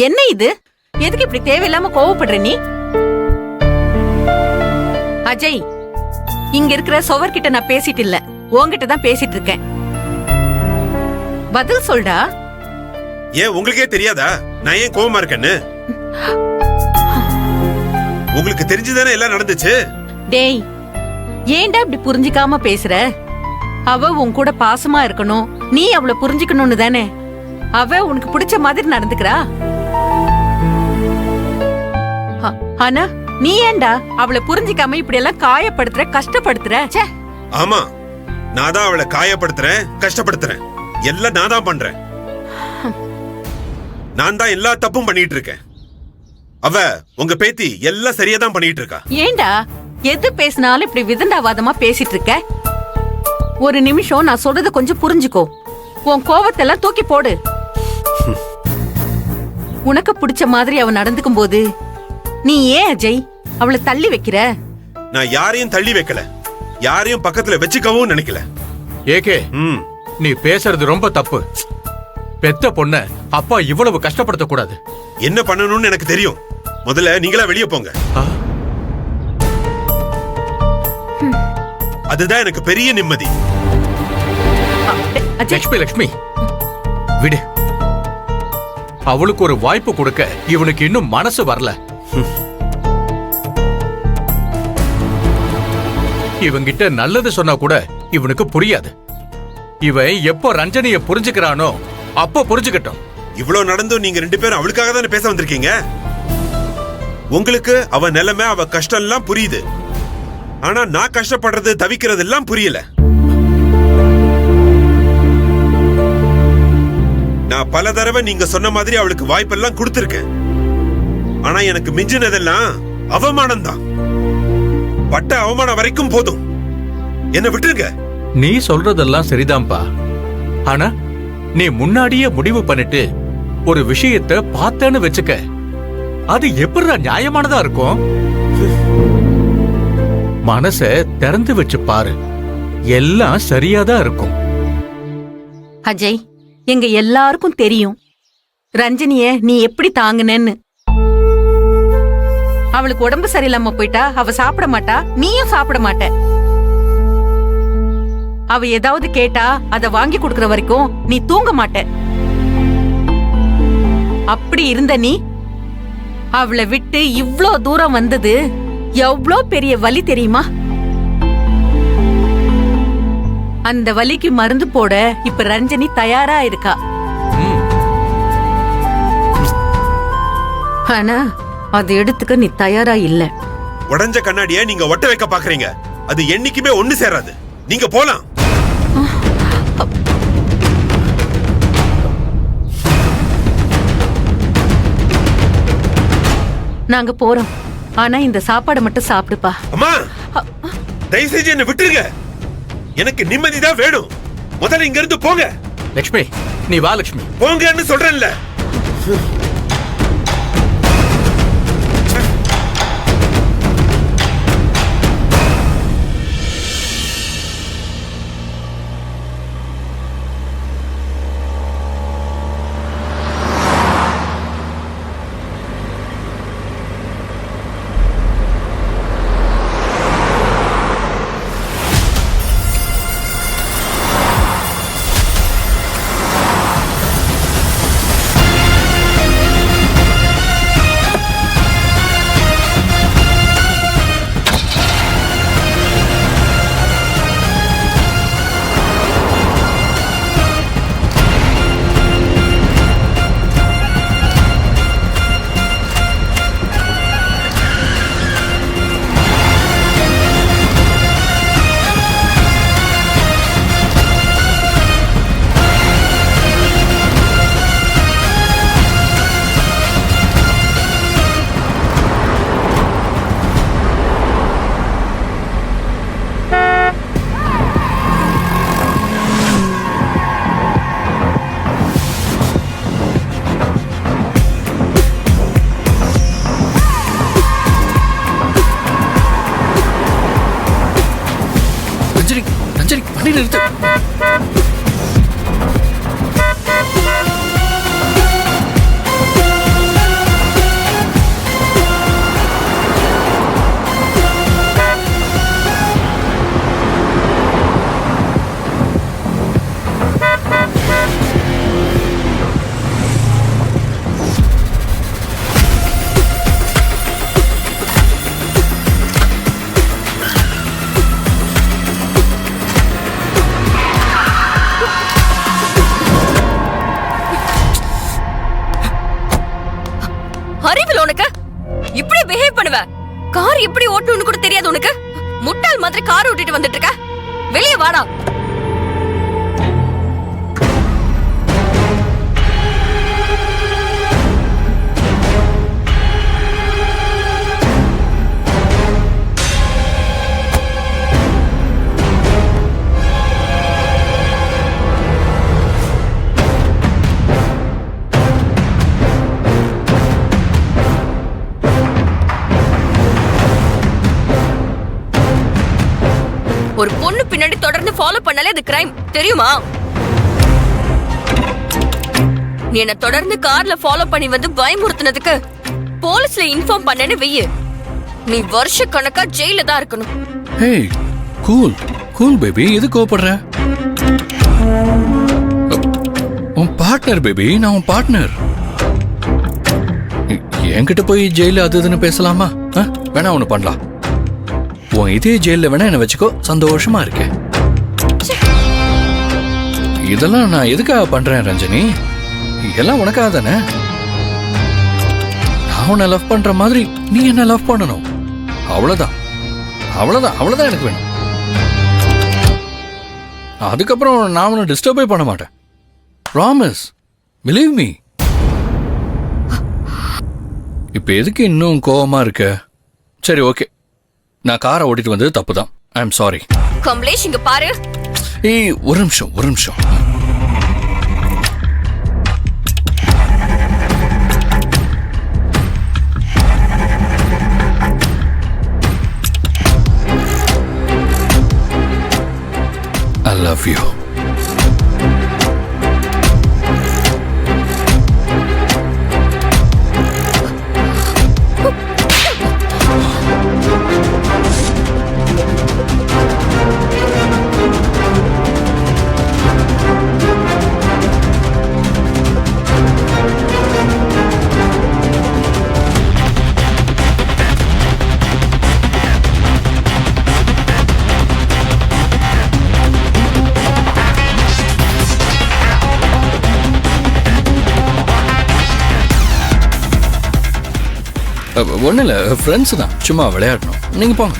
என்ன இது? எதுக்கு இப்படி தேவையில்லாம கோவப்படுற நீ? அஜய், இங்க இருக்கிற சுவர்கிட்ட நான் பேசிட்டு இல்ல, உன்கிட்ட தான் பேசிட்டு இருக்கேன். பதில் சொல்டா. ஏன் உங்களுக்கே தெரியாதா நான் ஏன் கோவமா இருக்கேன்னு? உங்களுக்கு தெரிஞ்சுதானே எல்லாம் நடந்துச்சு. டேய், ஏன்டா இப்படி புரிஞ்சிக்காம பேசுற? அவ உன் கூட பாசமா இருக்கணும், நீ அவளை புரிஞ்சுக்கணும்னு தானே. அவ உனக்கு பிடிச்ச மாதிரி நடந்துக்கிறா. ஆனா நீ ஏன்டா அவளை புரிஞ்சிக்காம இப்படி எல்லாம் காயப்படுத்துற, கஷ்டப்படுத்துற? ஆமா, நான் தான் அவளை காயப்படுத்துறேன், கஷ்டப்படுத்துறேன். எல்லாம் நான் தான் பண்றேன். நான் தான் எல்லா தப்பும் பண்ணிட்டு இருக்கேன். அவ உங்க பேத்தி எல்லாம் சரியா தான் பண்ணிட்டு இருக்கா. ஏன்டா எது பேசினாலும் இப்படி விதண்டாவாதமா பேசிட்டு இருக்க? ஒரு நிமிஷம் நான் சொல்றத கொஞ்சம் புரிஞ்சுக்கோ. உன் கோவத்தெல்லாம் தூக்கி போடு. உனக்கு பிடிச்ச மாதிரி அவ நடந்துக்கும் போது நீ ஏன் அஜய் அவளை தள்ளி வைக்கிற? நான் யாரையும் தள்ளி வைக்கல, யாரையும் பக்கத்துல வச்சுக்கவும் நினைக்கல. ஏகே, நீ பேசுறது ரொம்ப தப்பு. பெத்த பொண்ண அப்பா இவ்வளவு கஷ்டப்படுத்த கூடாது. என்ன பண்ணணும்னு எனக்கு தெரியும். முதல்ல நீங்களா வெளியே போங்க. அதுதான் எனக்கு பெரிய நிம்மதி. லட்சுமி, லட்சுமி விடு. அவளுக்கு ஒரு வாய்ப்பு கொடுக்க இவனுக்கு இன்னும் மனசு வரல. இவங்கிட்ட நல்லது சொன்னா கூட இவனுக்கு புரியாது. இவன் எப்போ ரஞ்சனிய புரிஞ்சுக்கிறானோ அப்போ புரிஞ்சுக்கட்டும். இவ்வளவு நடந்தும் நீங்க ரெண்டு பேரும் அவளுக்காக தானே பேச வந்திருக்கீங்க. உங்களுக்கு அவ நிலைமை, அவ கஷ்டம் எல்லாம் புரியுது. ஆனா நான் கஷ்டப்படுறது, தவிக்கிறது எல்லாம் புரியல. நான் பல தடவை நீங்க சொன்ன மாதிரி அவளுக்கு வாய்ப்பெல்லாம் கொடுத்திருக்கேன். ஆனா எனக்கு மிஞ்சினதெல்லாம் அவமானம் தான். பட்ட அவமானம் வரைக்கும் போதும், என்ன விட்டுருங்க. நீ சொல்றதெல்லாம் சரிதான்பா. ஆனா நீ முன்னாடியே முடிவு பண்ணிட்டு ஒரு விஷயத்தை பார்த்தேன்னு வச்சுக்க, அது எப்படி நியாயமானதா இருக்கும்? மனச திறந்து வச்சு பாரு, எல்லாம் சரியாதான் இருக்கும். அஜய், எங்க எல்லாருக்கும் தெரியும் ரஞ்சனிய நீ எப்படி தாங்குனேன்னு. அவளுக்கு உடம்பு சரியில்லாம போயிட்டா அவ சாப்பிட மாட்டா, நீயும் சாப்பிட மாட்ட. அவ ஏதாவது கேட்டா அத வாங்கி கொடுக்கற வரைக்கும் நீ தூங்க மாட்ட. அப்படி இருந்த நீ அவளை விட்டு இவ்ளோ தூரம் வந்தது எவ்ளோ பெரிய வலி தெரியுமா? அந்த வலிக்கு மருந்து போட இப்ப ரஞ்சனி தயாரா இருக்கா. ஆனா அது எடுத்துக்க நீ தயாரா இல்ல. உடைஞ்ச கண்ணாடிய நீங்க ஒட்ட வைக்க பாக்குறீங்க, அது என்னைக்குமே ஒண்ணு சேராது. நீங்க போலாம். நாங்க போறோம். ஆனா இந்த சாப்பாடு மட்டும் சாப்பிடுப்பா. அம்மா, தயவு செஞ்சு என்ன விட்டுருங்க. எனக்கு நிம்மதிதான் வேணும். முதல்ல இங்க இருந்து போங்க. லட்சுமி, நீ வா. லட்சுமி, போங்கன்னு சொல்றேன்ல. அறிவில் உனக்கு இப்படி பிஹேவ் பண்ணுவ? கார் எப்படி ஓட்டணும்னு கூட தெரியாது உனக்கு? முட்டாள் மாதிரி கார் ஓட்டிட்டு வந்துட்டு இருக்க. வெளியே வாடா. ஒரு பொண்ணு பின்னாடி தொடர்ந்து ஃபாலோ பண்ணாலே அது கிரைம், தெரியுமா? நீ என்ன தொடர்ந்து கார்ல ஃபாலோ பண்ணி வந்து பயமுறுத்தினதுக்கு போலீஸ்ல இன்ஃபார்ம் பண்ணேன்னு வெய்யு. நீ வருஷ கணக்கா ஜெயில தான் இருக்கணும். ஏய் கூல் கூல் பேபி, எது கோபப்படுற? உன் பார்ட்னர் பேபி, நான் உன் பார்ட்னர். என்கிட்ட போய் ஜெயில அது இதுன்னு பேசலாமா? வேணா ஒண்ணு பண்ணலாம். உன் இதே ஜெயில வேணா என்ன வச்சுக்கோ, சந்தோஷமா இருக்கேன். இதெல்லாம் நான் எதுக்காக பண்றேன் ரஞ்சனி? எல்லாம் உனக்காக தானே. நான் உன்னை லவ் பண்ற மாதிரி நீ என்ன லவ் பண்ணணும். அவ்வளவுதான் அவ்வளவுதான் அவ்வளவுதான் எனக்கு வேணும். அதுக்கப்புறம் நான் உன்னை டிஸ்டர்பே பண்ண மாட்டேன். Promise, believe me. இப்ப எதுக்கு இன்னும் கோவமா இருக்க? சரி ஓகே, நான் காரை ஓட்டிட்டு வந்தது தப்புதான். I am sorry. கமலேஷ் இங்க பாரு. ஏய் ஒரு நிமிஷம் ஒரு நிமிஷம். I love you. ஒன்றும் இல்லை, ஃப்ரெண்ட்ஸ் தான், சும்மா விளையாடணும். நீங்கள் போங்க.